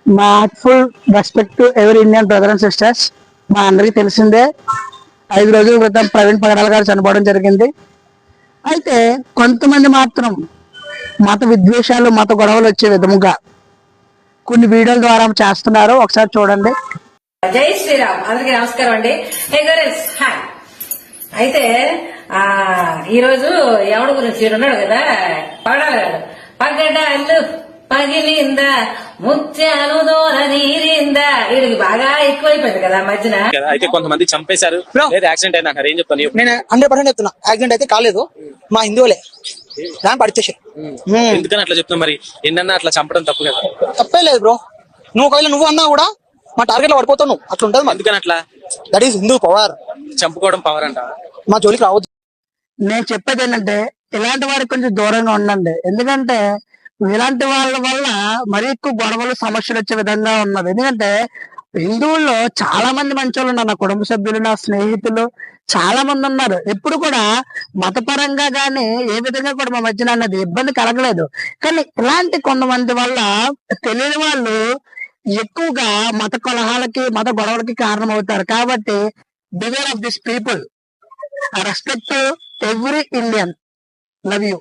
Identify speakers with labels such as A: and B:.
A: మా heartful respect to ఎవరి Indian brother and sisters. మా అందరికీ తెలిసిందే 5 రోజుల క్రితం ప్రవీణ్ పగడాల గారు చనిపోవడం జరిగింది. అయితే కొంతమంది మాత్రం మత విద్వేషాలు, మత గొడవలు వచ్చే విధముగా కొన్ని వీడియోల ద్వారా చేస్తున్నారు. ఒకసారి చూడండి.
B: జై శ్రీరామ్. అందరికి నమస్కారం అండి. Hey girls, hi. అయితే ఈ రోజు ఎవడి గురించి ఉన్నాడు కదా, పగడాలి గారు. పగడాలు పగిలిందా ముత్యాలు దోర నీరిందా, వీడికి బాగా ఎక్కువైపోయింది కదా మధ్యన.
C: అయితే కొంతమంది చంపేశారు, లేదా యాక్సిడెంట్ అయింది అంటారు. ఏం చెప్తాను?
D: నేను 100% చెప్తున్నా, యాక్సిడెంట్ అయితే కాలేదు, మా హిందువులే దాని పడిచేసారు.
C: ఎందుకని అట్లా చెప్తున్నా? మరి ఎన్నన్నా అట్లా చంపడం తప్పు కదా?
D: తప్పే లేదు బ్రో. నువ్వు ఒకవేళ నువ్వు అన్నా కూడా మా టార్గెట్ లో పడిపోతావు నువ్వు. అట్లా ఉంటుంది.
C: ఎందుకని అట్లా?
D: That is Hindu power.
C: చంపుకోవడం పవర్ అంట.
D: మా జోలికి రావద్దు.
A: నేను చెప్పేది ఏంటంటే ఇలాంటి వారికి కొంచెం దూరంగా ఉండండి. ఎందుకంటే ఇలాంటి వాళ్ళ వల్ల మరీ ఎక్కువ గొడవలు, సమస్యలు వచ్చే విధంగా ఉన్నది. ఎందుకంటే హిందువుల్లో చాలా మంది మంచి వాళ్ళు ఉన్నారు. నా కుటుంబ సభ్యులు, నా స్నేహితులు చాలా మంది ఉన్నారు. ఎప్పుడు కూడా మతపరంగా గానీ ఏ విధంగా కూడా మా మధ్యన అన్నది ఇబ్బంది కలగలేదు. కానీ ఇలాంటి కొంతమంది వల్ల తెలియని వాళ్ళు ఎక్కువగా మత కలహాలకి, మత గొడవలకి కారణం అవుతారు. కాబట్టి beware of this people. I respect to every Indian. Love you.